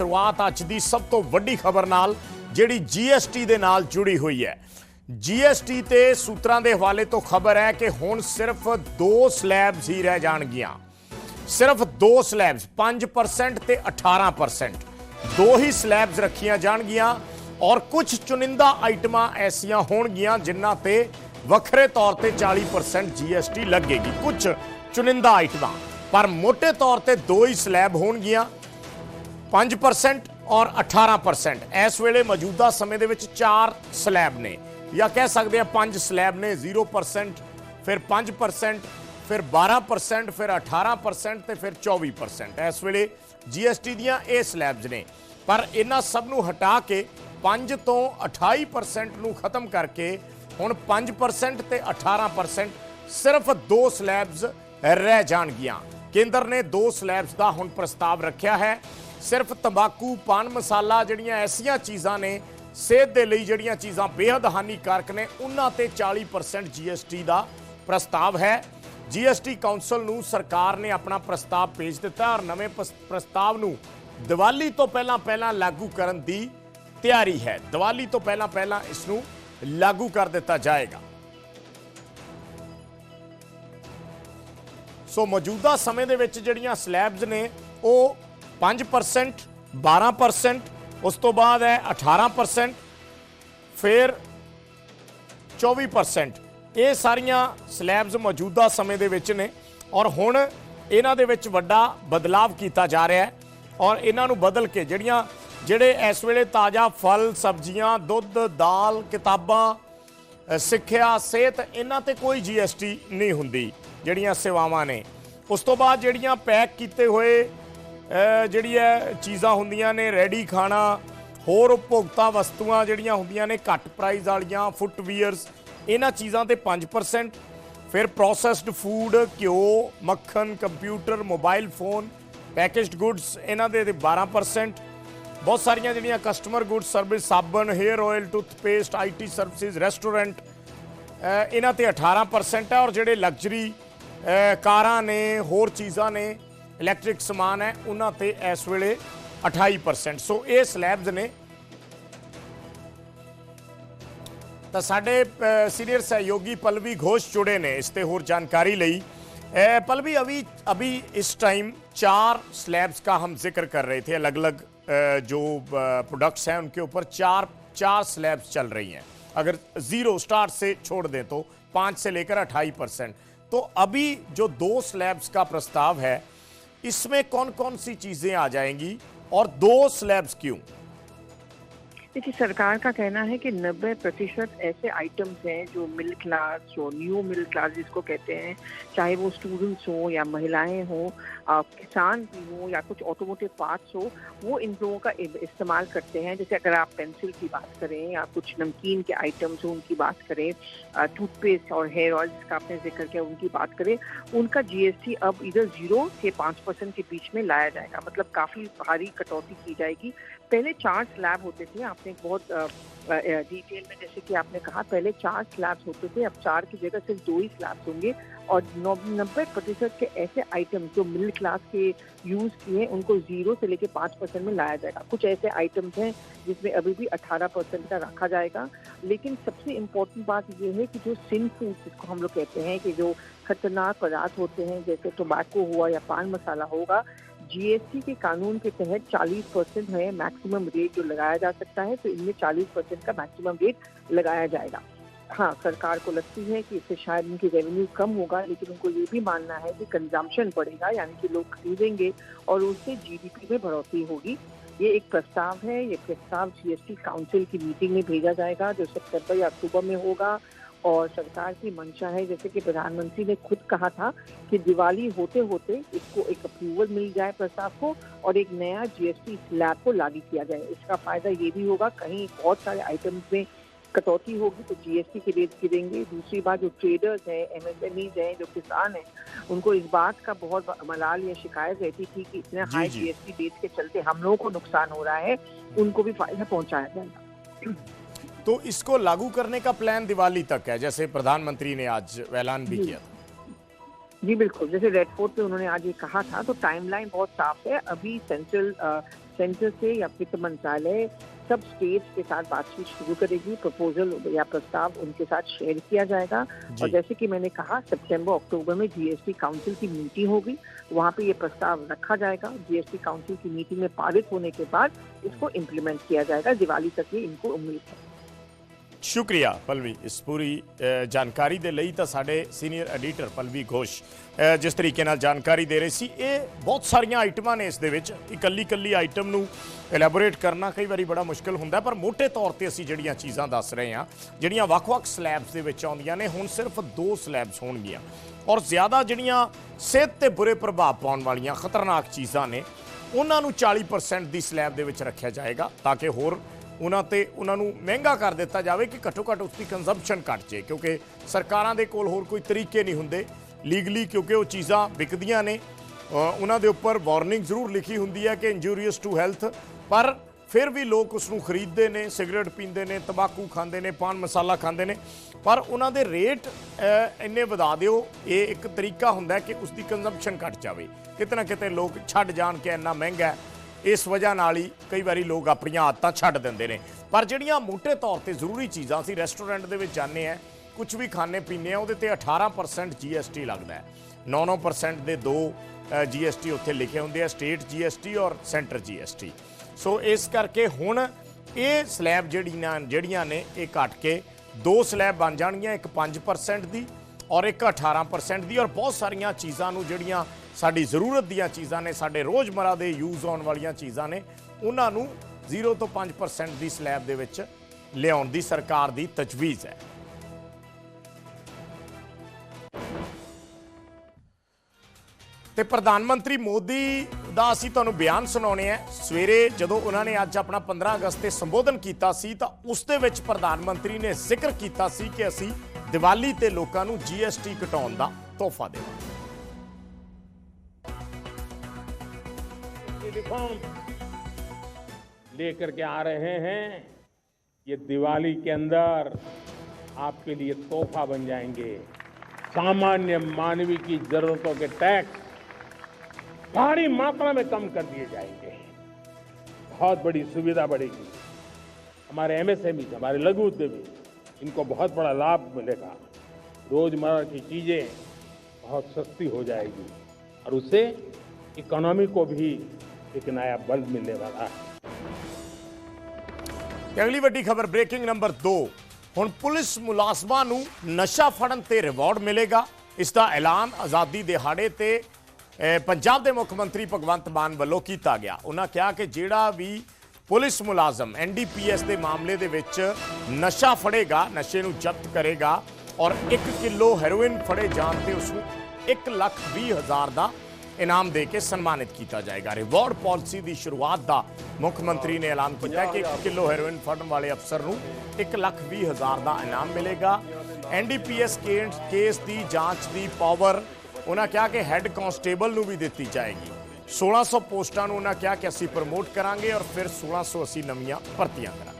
शुरुआत अज की सब तो वड्डी खबर नाल जिहड़ी जीएसटी दे नाल जुड़ी हुई है। जीएसटी ते सूत्रां दे हवाले तो खबर है कि हुण सिर्फ 2 स्लैब्स ही रह जाणगियां। सिर्फ 2 स्लैब्स 5% ते 18%, 2 ही स्लैब्स रखियां जाणगियां और कुछ चुनिंदा आइटमां ऐसियां होणगियां जिन्हां ते वखरे तौर ते 40% जीएसटी लगेगी। कुछ चुनिंदा आइटमां पर मोटे तौर ते 2 ही स्लैब होणगियां, 5% और 18%। इस वेले मौजूदा समय दे विच 4 स्लैब ने, या कह सकते हैं 5 स्लैब ने। 0%, फिर 5%, फिर 12%, फिर 18% ते फिर 24%। इस वेले जीएसटी दियां ये स्लैब्स ने, पर इन्हां सब नूं हटा के 5 तो 28% नूं खत्म करके हुण 5% ते 18% सिर्फ 2 स्लैब्स रह जाणगियां। केंद्र ने 2 स्लैब्स का हुण प्रस्ताव रखा है। सिर्फ तंबाकू, पान मसाला जिहड़ियां ऐसियां चीज़ां ने सेहत दे लई जिहड़ियां चीज़ां बेहद हानिकारक ने उन्हां ते 40% जीएसटी का प्रस्ताव है। जीएसटी काउंसल नूं सरकार ने अपना प्रस्ताव भेज दिता और नवे प्रस्ताव नूं दिवाली तो पहला लागू करन दी तैयारी है। दिवाली तो पहला इसनूं लागू कर दिता जाएगा। सो मौजूदा समय दे विच जिहड़ियां स्लैब्स ने वो 5%, 12%, उस तो बाद है 18%, फिर 24%। ये सारियां स्लैब्स मौजूदा समय दे विच ने और हुण इन्हां दे विच वड्डा बदलाव किया जा रहा है और इन्हां नूं बदल के जिहड़े इस वेले ताज़ा फल, सब्जियां, दुध, दाल, किताबां, सिक्ख्या, सेहत, इन्हां ते कोई जीएसटी नहीं हुंदी। जिहड़ियां सेवावां ने उस तो बाद जिहड़ियां पैक कीते होए जिहड़ी है चीज़ां हुंदियां ने, रेडी खाना, होर उपभोक्ता वस्तुआं जिहड़ियां हुंदियां ने घट प्राइस वालियां, फुटवीयर्स, इन्हां चीज़ां ते 5%, फिर प्रोसैसड फूड, घ्यो, मक्खन, computer, mobile phone, packaged goods, इन्हां दे 12%। बहुत सारियां जिहड़ियां कस्टमर गुड्स, सर्विस, साबन, hair oil, toothpaste, IT services, restaurant, इन्हां ते 18% है। और जिहड़े लग्जरी कारां ने, होर चीज़ां ने, इलैक्ट्रिक समान है, उन्हां ते इस वेले 28%। सो ये स्लैब्स ने। तो साडे सीनियर सहयोगी पलवी घोष जुड़े ने इसते होर जानकारी लई। पलवी, अभी इस टाइम 4 स्लैब्स का हम जिक्र कर रहे थे। अलग अलग जो प्रोडक्ट्स हैं उनके ऊपर 4 स्लैब्स चल रही हैं। अगर 0 स्टार्ट से छोड़ दें तो 5 से लेकर 28%। तो अभी जो 2 स्लैब्स का प्रस्ताव है इसमें कौन कौन सी चीज़ें आ जाएंगी और 2 स्लैब्स क्यों? देखिए, सरकार का कहना है कि 90% ऐसे आइटम्स हैं जो मिडिल क्लास, जो न्यू मिडिल क्लास जिसको कहते हैं, चाहे वो स्टूडेंट्स हो या महिलाएं हो, किसान भी हो या कुछ ऑटोमोटिव पार्ट्स हो, वो इन लोगों का इस्तेमाल करते हैं। जैसे अगर आप पेंसिल की बात करें या कुछ नमकीन के आइटम्स हो उनकी बात करें, टूथपेस्ट और हेयर ऑयल जिसका आपने जिक्र किया उनकी बात करें, उनका जीएसटी अब इधर 0 से 5% के बीच में लाया जाएगा। मतलब काफ़ी भारी कटौती की जाएगी। पहले 4 स्लैब होते थे, आपने बहुत डिटेल में जैसे कि आपने कहा, पहले 4 स्लैब्स होते थे, अब 4 की जगह सिर्फ 2 ही स्लैब्स होंगे। और 90% के ऐसे आइटम जो मिडिल क्लास के यूज़ किए उनको 0 से लेकर 5% में लाया जाएगा। कुछ ऐसे आइटम्स हैं जिसमें अभी भी 18% का रखा जाएगा। लेकिन सबसे इम्पोर्टेंट बात ये है कि जो सिन फूड जिसको हम लोग कहते हैं कि जो खतरनाक पदार्थ होते हैं जैसे टोबैको हुआ या पान मसाला होगा, जीएसटी के कानून के तहत 40% है मैक्सिमम रेट जो लगाया जा सकता है। तो इनमें 40% का मैक्सिमम रेट लगाया जाएगा। हाँ, सरकार को लगती है कि इससे शायद उनकी रेवेन्यू कम होगा, लेकिन उनको ये भी मानना है कि कंजम्पशन बढ़ेगा, यानी कि लोग खरीदेंगे और उससे जीडीपी में बढ़ोतरी होगी। ये एक प्रस्ताव है। ये प्रस्ताव जीएसटी काउंसिल की मीटिंग में भेजा जाएगा जो सितंबर या अक्टूबर में होगा। और सरकार की मंशा है, जैसे कि प्रधानमंत्री ने खुद कहा था कि दिवाली होते होते इसको एक अप्रूवल मिल जाए प्रस्ताव को और एक नया जीएसटी स्लैब को लागू किया जाए। इसका फायदा ये भी होगा, कहीं बहुत सारे आइटम्स में कटौती होगी तो जीएसटी के रेट गिरेंगे। दूसरी बात, जो ट्रेडर्स हैं, एमएसएमईज हैं, जो किसान हैं, उनको इस बात का बहुत मलाल या शिकायत रहती थी कि इतने हाई जीएसटी रेट के चलते हम लोगों को नुकसान हो रहा है, उनको भी फायदा पहुंचाया जाएगा। तो इसको लागू करने का प्लान दिवाली तक है, जैसे प्रधानमंत्री ने आज ऐलान भी किया था। जी बिल्कुल, जैसे रेड फोर्ट पे उन्होंने आज ये कहा था, तो टाइमलाइन बहुत साफ है। अभी सेंट्रल सेंटर से या वित्त मंत्रालय सब स्टेट्स के साथ बातचीत शुरू करेगी। प्रपोजल या प्रस्ताव उनके साथ शेयर किया जाएगा। और जैसे कि मैंने कहा, सितंबर अक्टूबर में जीएसटी काउंसिल की मीटिंग होगी, वहाँ पे ये प्रस्ताव रखा जाएगा। जीएसटी काउंसिल की मीटिंग में पारित होने के बाद इसको इम्प्लीमेंट किया जाएगा। दिवाली तक ये इनको उम्मीद है। शुक्रिया पलवी इस पूरी जानकारी दे लई। तो साडे सीनियर एडिटर पलवी घोष जिस तरीके नाल जानकारी दे रहे सी, ये बहुत सारियां आइटमां ने इस दे विच। इकल्ली इकल्ली आइटम नूं एलैबोरेट करना कई बारी बड़ा मुश्किल हुंदा, पर मोटे तौर ते असीं जिहड़ियां चीज़ां दस रहे हां, जिहड़ियां वख-वख स्लैब्स दे विच आउंदियां ने, हुण सिर्फ 2 स्लैब्स होणगीਆਂ और ज़्यादा जिहड़ियां सेहत ते बुरे प्रभाव पाउण वालीਆਂ खतरनाक चीज़ां ने, उन्हां नूं 40% दी स्लैब दे विच रखिया जाएगा ताकि होर उन्होंने महंगा कर दिता जाए कि घट्टो घट्ट उसकी कंजम्पशन घट जाए, क्योंकि सरकारों के कोल होर कोई तरीके नहीं होंगे लीगली, क्योंकि वो चीज़ां विकदियां ने। उन्होंने उपर वार्निंग जरूर लिखी होंगी है कि इंजूरीअस टू हैल्थ, पर फिर भी लोग उसनूं खरीदते हैं, सिगरेट पींदे ने, तंबाकू खांदे ने, पान मसाला खांदे ने, पर उन्होंने रेट इन्ने वधा दिओ। ये एक तरीका होंदा है कि उसकी कंजम्पशन घट जाए, किते ना किते लोग छड्ड जाण के इन्ना महंगा है। इस वजह नाल ही कई बारी लोग अपन आदतां छड्ड दिंदे ने। पर जिहड़ियां मोटे तौर पर जरूरी चीज़ां असीं रेस्टोरेंट दे विच जाने हैं, कुछ भी खाने पीने उहदे ते 18% GST लगदा है। 9% दे 2 GST उत्थे लिखे होंदे हैं, स्टेट GST और सेंटर GST। सो इस करके हुण ये स्लैब जिहड़ियां ने ये घट के 2 स्लैब बन जाणगीਆਂ, एक 5% दी और एक 18% दी। और बहुत सारियां चीज़ां नूं जिहड़ियां साडी जरूरत दीयां चीज़ां ने, साडे रोज़मर्रा दे यूज़ होण वालीआं चीज़ां ने, उन्हां नूं 0 ਤੋਂ 5% दी स्लैब दे विच लिआउण दी सरकार दी तजवीज़ है। ते प्रधानमंत्री मोदी दा असीं तुहानूं बयान सुणाउने हैं। सवेरे जदों उन्होंने अज अपना 15 अगस्त ते संबोधन कीता सी, तां उस दे विच प्रधानमंत्री ने जिक्र कीता सी कि असीं दिवाली ते लोकां नूं GST घटाउण दा तोहफा देवांगे। रिफॉर्म लेकर के आ रहे हैं, ये दिवाली के अंदर आपके लिए तोहफा बन जाएंगे। सामान्य मानवीय की जरूरतों के टैक्स भारी मात्रा में कम कर दिए जाएंगे। बहुत बड़ी सुविधा बढ़ेगी। हमारे MSME, हमारे लघु उद्यमी, इनको बहुत बड़ा लाभ मिलेगा। रोजमर्रा की चीजें बहुत सस्ती हो जाएगी और उससे इकोनॉमी को भी एक नया बल मिलने वाला है। अगली वड्डी खबर ब्रेकिंग नंबर 2। हुण पुलिस मुलाजमां नूं नशा फड़न ते रिवॉर्ड मिलेगा। इसका ऐलान आज़ादी दिहाड़े ते पंजाब के मुख्यमंत्री भगवंत मान वालों किया गया। उन्होंने कहा कि जिहड़ा भी पुलिस मुलाजम NDPS के मामले दे विच नशा फड़ेगा, नशे नूं जब्त करेगा और 1 किलो हैरोइन फड़े जाण ते उसनूं 1,20,000 का इनाम दे के सन्मानित किया जाएगा। रिवॉर्ड पॉलिसी की शुरुआत का मुख्यमंत्री ने ऐलान किया कि 1 किलो हैरोइन फड़न वाले अफसर को 1,20,000 का इनाम मिलेगा। NDPS केस की जांच की पावर उन्होंने कहा कि हैड कांस्टेबल को भी दी जाएगी। 1600 पोस्टां उन्होंने कहा कि असीं प्रमोट करांगे और फिर 1600 असीं नवीं भर्तियां करांगे।